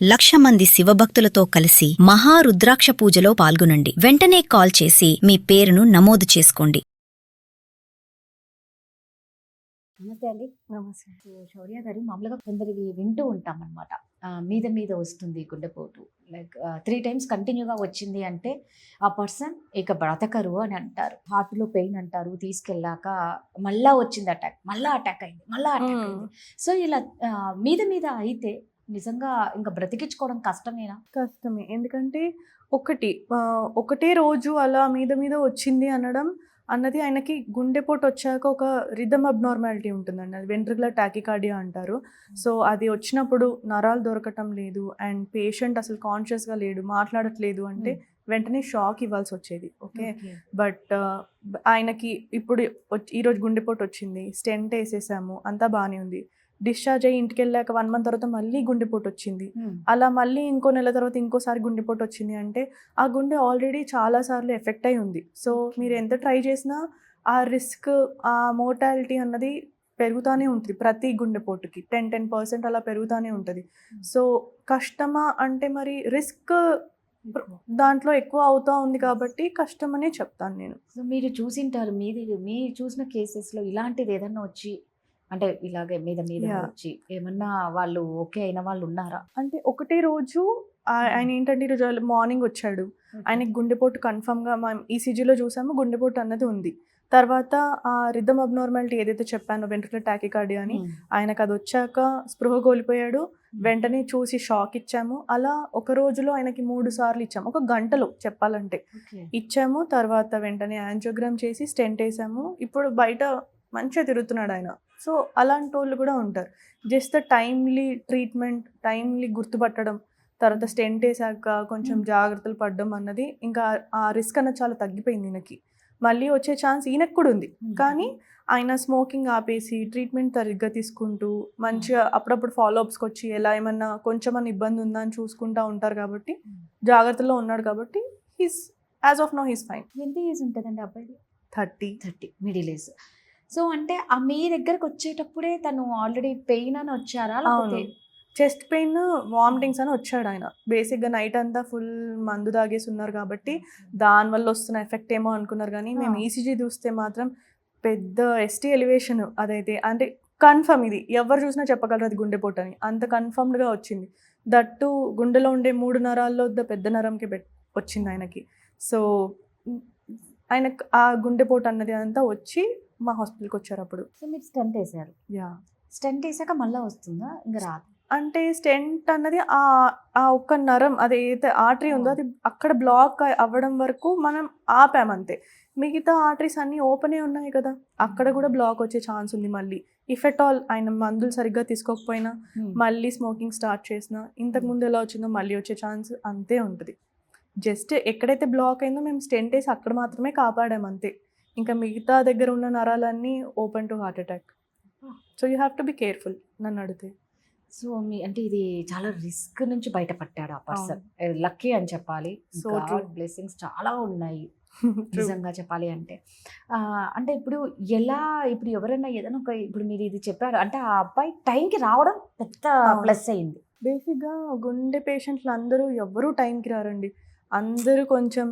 1,00,000 మంది శివభక్తులతో కలిసి మహారుద్రాక్ష పూజలో పాల్గొనండి. వెంటనే కాల్ చేసి మీ పేరును నమోదు చేసుకోండి. నమస్తే అండి. నమస్తే. శౌర్య గారు, మామూలుగా కొందరివి వింటూ ఉంటాం అనమాట. మీద మీద వస్తుంది గుండెపోటు, లైక్ 3 times కంటిన్యూగా వచ్చింది అంటే ఆ పర్సన్ ఇక బ్రతకరు అని అంటారు. హార్ట్లో పెయిన్ అంటారు, తీసుకెళ్ళాక మళ్ళా వచ్చింది అటాక్, మళ్ళా అటాక్ అయింది, మళ్ళా అటాక్ అయింది. సో ఇలా మీద మీద అయితే నిజంగా ఇంకా బ్రతికించుకోవడం కష్టమేనా? కష్టమే. ఎందుకంటే ఒకటే రోజు అలా మీద మీద వచ్చింది అన్నది ఆయనకి గుండెపోటు వచ్చాక ఒక రిథమ్ అబ్నార్మాలిటీ ఉంటుందండి. అది వెంట్రికులర్ టాకికార్డియా అంటారు. సో అది వచ్చినప్పుడు నరాలు దొరకటం లేదు అండ్ పేషెంట్ అసలు కాన్షియస్గా లేడు, మాట్లాడట్లేదు అంటే వెంటనే షాక్ ఇవ్వాల్సి వచ్చేది. ఓకే, బట్ ఆయనకి ఇప్పుడు ఈరోజు గుండెపోటు వచ్చింది, స్టెంట్ వేసేసాము, అంతా బాగానే ఉంది. డిశ్చార్జ్ అయ్యి ఇంటికి వెళ్ళాక 1 month తర్వాత మళ్ళీ గుండెపోటు వచ్చింది. అలా మళ్ళీ ఇంకో నెల తర్వాత ఇంకోసారి గుండెపోటు వచ్చింది అంటే ఆ గుండె ఆల్రెడీ చాలాసార్లు ఎఫెక్ట్ అయి ఉంది. సో మీరు ఎంత ట్రై చేసినా ఆ రిస్క్, ఆ మోర్టాలిటీ అన్నది పెరుగుతూనే ఉంటుంది. ప్రతి గుండెపోటుకి 10% అలా పెరుగుతూనే ఉంటుంది. సో కష్టమా అంటే మరి రిస్క్ దాంట్లో ఎక్కువ అవుతా ఉంది కాబట్టి కష్టమనే చెప్తాను నేను. సో మీరు చూసింటారు, మీరు చూసిన కేసెస్లో ఇలాంటిది ఏదన్నా వచ్చి అంటే ఇలాగే మీద మీద వచ్చి ఏమన్నా వాళ్ళు ఓకే అయిన వాళ్ళు ఉన్నారా? అంటే ఒకటే రోజు ఆయన ఏంటంటే ఈరోజు మార్నింగ్ వచ్చాడు, ఆయనకి గుండెపోటు కన్ఫర్మ్గా మనం ఈసీజీలో చూసాము, గుండెపోటు అన్నది ఉంది. తర్వాత ఆ రిథమ్ అబ్నార్మాలిటీ ఏదైతే చెప్పానో వెంట్రికులర్ టాకికార్డియా అని, ఆయనకు అది వచ్చాక స్పృహ కోల్పోయాడు. వెంటనే చూసి షాక్ ఇచ్చాము. అలా ఒక రోజులో ఆయనకి 3 సార్లు ఇచ్చాము, ఒక గంటలో చెప్పాలంటే ఇచ్చాము. తర్వాత వెంటనే యాంజియోగ్రామ్ చేసి స్టెంట్ వేసాము. ఇప్పుడు బయట మంచిగా తిరుగుతున్నాడు ఆయన. సో అలాంటి వాళ్ళు కూడా ఉంటారు. జస్ట్ టైమ్లీ ట్రీట్మెంట్, టైమ్లీ గుర్తుపట్టడం, తర్వాత స్టెంట్ వేసాక కొంచెం జాగ్రత్తలు పడడం అన్నది ఇంకా ఆ రిస్క్ అన్నది చాలా తగ్గిపోయింది. ఈయనకి మళ్ళీ వచ్చే ఛాన్స్ ఈయనకు కూడా ఉంది. కానీ ఆయన స్మోకింగ్ ఆపేసి ట్రీట్మెంట్ సరిగ్గా తీసుకుంటూ మంచిగా అప్పుడప్పుడు ఫాలోఅప్స్కి వచ్చి ఎలా ఏమన్నా కొంచెమన్నా ఇబ్బంది ఉందా అని చూసుకుంటూ ఉంటారు కాబట్టి జాగ్రత్తలో ఉన్నాడు కాబట్టి as of now he's fine. ఎంత ఏజ్ ఉంటుందండి అబ్బాయి? 30 మిడిల్ ఏజ్. సో అంటే ఆ మీ దగ్గరకు వచ్చేటప్పుడే తను ఆల్రెడీ పెయిన్ అని వచ్చారా? లేకపోతే చెస్ట్ పెయిన్, వామిటింగ్స్ అని వచ్చాడు ఆయన. బేసిక్గా నైట్ అంతా ఫుల్ మందు తాగేసి ఉన్నారు కాబట్టి దానివల్ల వస్తున్న ఎఫెక్ట్ ఏమో అనుకున్నారు. కానీ మేము ఈసీజీ చూస్తే మాత్రం పెద్ద ఎస్టీ ఎలివేషన్ అదైతే, అంటే కన్ఫర్మ్ ఇది ఎవరు చూసినా చెప్పగలరు అది గుండెపోటు అని, అంత కన్ఫర్మ్డ్గా వచ్చింది. దట్టు గుండెలో ఉండే 3 నరాల్లో పెద్ద నరంకి వచ్చింది ఆయనకి. సో ఆయనకు ఆ గుండెపోటు అన్నది అంతా వచ్చి మా హాస్పిటల్కి వచ్చారు అప్పుడు. సో మీరు స్టెంట్ వేసారు. స్టెంట్ వేసాక మళ్ళీ వస్తుందా? ఇంకా రాదు. అంటే స్టెంట్ అన్నది ఆ ఒక్క నరం, అదైతే ఆర్టరీ ఉందో అది అక్కడ బ్లాక్ అవ్వడం వరకు మనం ఆపామంతే. మిగతా ఆర్టరీస్ అన్నీ ఓపెనే ఉన్నాయి కదా, అక్కడ కూడా బ్లాక్ వచ్చే ఛాన్స్ ఉంది మళ్ళీ. ఇఫ్ ఎట్ ఆల్ ఆయన మందులు సరిగ్గా తీసుకోకపోయినా మళ్ళీ స్మోకింగ్ స్టార్ట్ చేసినా ఇంతకుముందు ఎలా వచ్చిందో మళ్ళీ వచ్చే ఛాన్స్ అంతే ఉంటుంది. జస్ట్ ఎక్కడైతే బ్లాక్ అయిందో మేము స్టెంట్ వేసి అక్కడ మాత్రమే కాపాడాం అంతే. ఇంకా మిగతా దగ్గర ఉన్న నరాలన్నీ open to heart attack. So you have to be careful నన్ను అడిగితే. సో అంటే ఇది చాలా రిస్క్ నుంచి బయటపడ్డాడు ఆ పర్సన్. లక్కీ అని చెప్పాలి. సో బ్లెస్సింగ్స్ చాలా ఉన్నాయి నిజంగా చెప్పాలి అంటే. అంటే ఇప్పుడు ఎవరైనా ఏదైనా ఇప్పుడు మీరు ఇది చెప్పారు అంటే ఆ అబ్బాయి టైంకి రావడం పెద్ద ప్లస్ అయింది. బేసిక్గా గుండె పేషెంట్లు అందరూ ఎవరూ టైంకి రారండి. అందరూ కొంచెం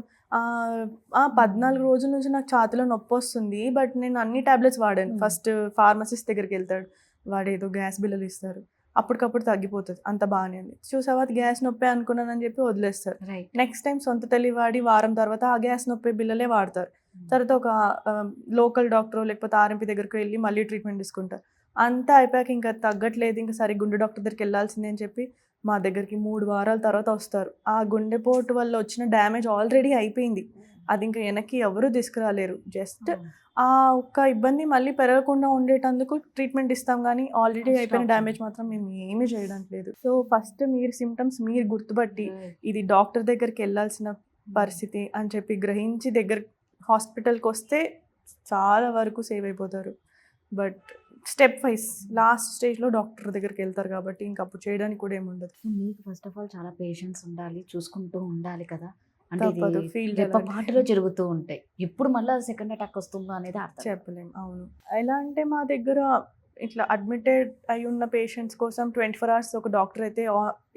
14 రోజుల నుంచి నాకు ఛాతీలో నొప్పి వస్తుంది, బట్ నేను అన్ని టాబ్లెట్స్ వాడాను. ఫస్ట్ ఫార్మసిస్ట్ దగ్గరికి వెళ్తాడు, వాడేదో గ్యాస్ బిల్లలు ఇస్తారు, అప్పటికప్పుడు తగ్గిపోతుంది, అంత బాగానే ఉంది. చూసావా అది గ్యాస్ నొప్పి అనుకున్నానని చెప్పి వదిలేస్తారు. నెక్స్ట్ టైం సొంత తల్లి వాడి వారం తర్వాత ఆ గ్యాస్ నొప్పి బిల్లలే వాడతారు. తర్వాత ఒక లోకల్ డాక్టర్ లేకపోతే ఆర్ఎంపీ దగ్గరికి వెళ్ళి మళ్ళీ ట్రీట్మెంట్ తీసుకుంటారు. అంతా అయిపోయాక ఇంకా తగ్గట్లేదు, ఇంకా సరే గుండె డాక్టర్ దగ్గరికి వెళ్ళాల్సిందే అని చెప్పి మా దగ్గరికి 3 వారాల తర్వాత వస్తారు. ఆ గుండెపోటు వల్ల వచ్చిన డ్యామేజ్ ఆల్రెడీ అయిపోయింది, అది ఇంకా వెనక్కి ఎవరూ తీసుకురాలేరు. జస్ట్ ఆ ఒక్క ఇబ్బంది మళ్ళీ పెరగకుండా ఉండేటందుకు ట్రీట్మెంట్ ఇస్తాం, కానీ ఆల్రెడీ అయిపోయిన డ్యామేజ్ మాత్రం మేము ఏమీ చేయడానికి లేదు. సో ఫస్ట్ మీరు సిమ్టమ్స్ మీరు గుర్తుపట్టి ఇది డాక్టర్ దగ్గరికి వెళ్ళాల్సిన పరిస్థితి అని చెప్పి గ్రహించి హాస్పిటల్కి వస్తే చాలా వరకు సేవ్ అయిపోతారు. బట్ స్టెప్ వైజ్ లాస్ట్ స్టేజ్లో డాక్టర్ దగ్గరికి వెళ్తారు కాబట్టి ఇంకా అప్పుడు చేయడానికి కూడా ఏమి ఉండదు. మీకు ఫస్ట్ ఆఫ్ ఆల్ చాలా పేషెన్స్ ఉండాలి, చూసుకుంటూ ఉండాలి కదా. ఫీల్డ్ జరుగుతూ ఉంటాయి. ఎప్పుడు మళ్ళీ సెకండ్ అటాక్ వస్తుందో అనేది చెప్పలేము. అవును, ఎలా అంటే మా దగ్గర ఇట్లా అడ్మిటెడ్ అయి ఉన్న పేషెంట్స్ కోసం 24 hours ఒక డాక్టర్ అయితే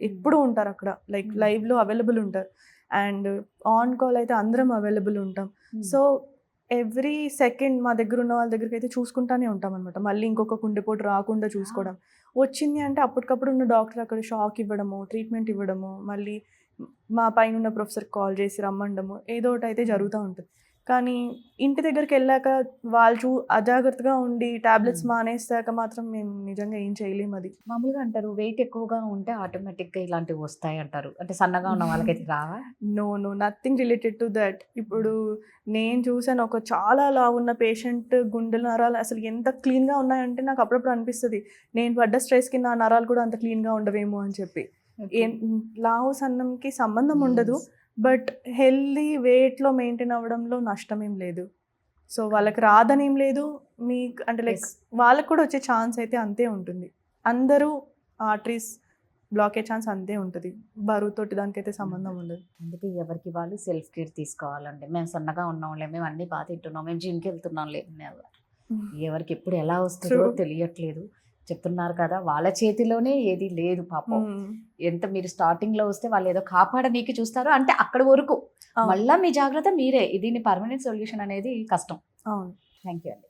ఎప్పుడూ ఉంటారు అక్కడ, లైక్ లైవ్లో అవైలబుల్ ఉంటారు. అండ్ ఆన్ కాల్ అయితే అందరం అవైలబుల్ ఉంటాం. సో ఎవ్రీ సెకండ్ మా దగ్గర ఉన్న వాళ్ళ దగ్గరికి అయితే చూసుకుంటానే ఉంటాం అనమాట. మళ్ళీ ఇంకొక గుండెపోటు రాకుండా చూసుకోవడం. వచ్చింది అంటే అప్పటికప్పుడు ఉన్న డాక్టర్ అక్కడ షాక్ ఇవ్వడము, ట్రీట్మెంట్ ఇవ్వడము, మళ్ళీ మా పైన ఉన్న ప్రొఫెసర్కి కాల్ చేసి రమ్మండము, ఏదో ఒకటి అయితే జరుగుతూ ఉంటుంది. కానీ ఇంటి దగ్గరికి వెళ్ళాక వాళ్ళు అజాగ్రత్తగా ఉండి టాబ్లెట్స్ మానేసాక మాత్రం మేము నిజంగా ఏం చేయలేము. అది మామూలుగా అంటారు వెయిట్ ఎక్కువగా ఉంటే ఆటోమేటిక్గా ఇలాంటివి వస్తాయి అంటారు. అంటే సన్నగా ఉన్న వాళ్ళకైతే రావా? No nothing related to that. ఇప్పుడు నేను చూసాను ఒక చాలా లావు ఉన్న పేషెంట్ గుండె నరాలు అసలు ఎంత క్లీన్గా ఉన్నాయంటే నాకు అప్పుడప్పుడు అనిపిస్తుంది నేను పడ్డ స్ట్రెస్కి నా నరాలు కూడా అంత క్లీన్గా ఉండవేమో అని చెప్పి. లావు సన్నంకి సంబంధం ఉండదు, బట్ హెల్దీ వెయిట్లో మెయింటైన్ అవ్వడంలో నష్టం ఏం లేదు. సో వాళ్ళకి రాదనేం లేదు, మీకు అంటే లైక్ వాళ్ళకి కూడా వచ్చే ఛాన్స్ అయితే అంతే ఉంటుంది. అందరూ ఆర్టరీస్ బ్లాకే ఛాన్స్ అంతే ఉంటుంది, బరువుతోటి దానికైతే సంబంధం ఉండదు. అందుకే ఎవరికి వాళ్ళు సెల్ఫ్ కేర్ తీసుకోవాలండి. మేము సన్నగా ఉన్నాంలే, మేము అన్ని బాగా తింటున్నాం, మేము జిమ్కి వెళ్తున్నాంలే, ఎవరికి ఎప్పుడు ఎలా వస్తుందో తెలియట్లేదు. చెప్తున్నారు కదా, వాళ్ళ చేతిలోనే ఏది లేదు పాపం. ఎంత మీరు స్టార్టింగ్ లో వస్తే వాళ్ళు ఏదో కాపాడనీకి చూస్తారు, అంటే అక్కడ వరకు మళ్ళీ మీ జాగ్రత్త మీరే. దీని పర్మనెంట్ సొల్యూషన్ అనేది కష్టం. అవును. థ్యాంక్ యూ అండి.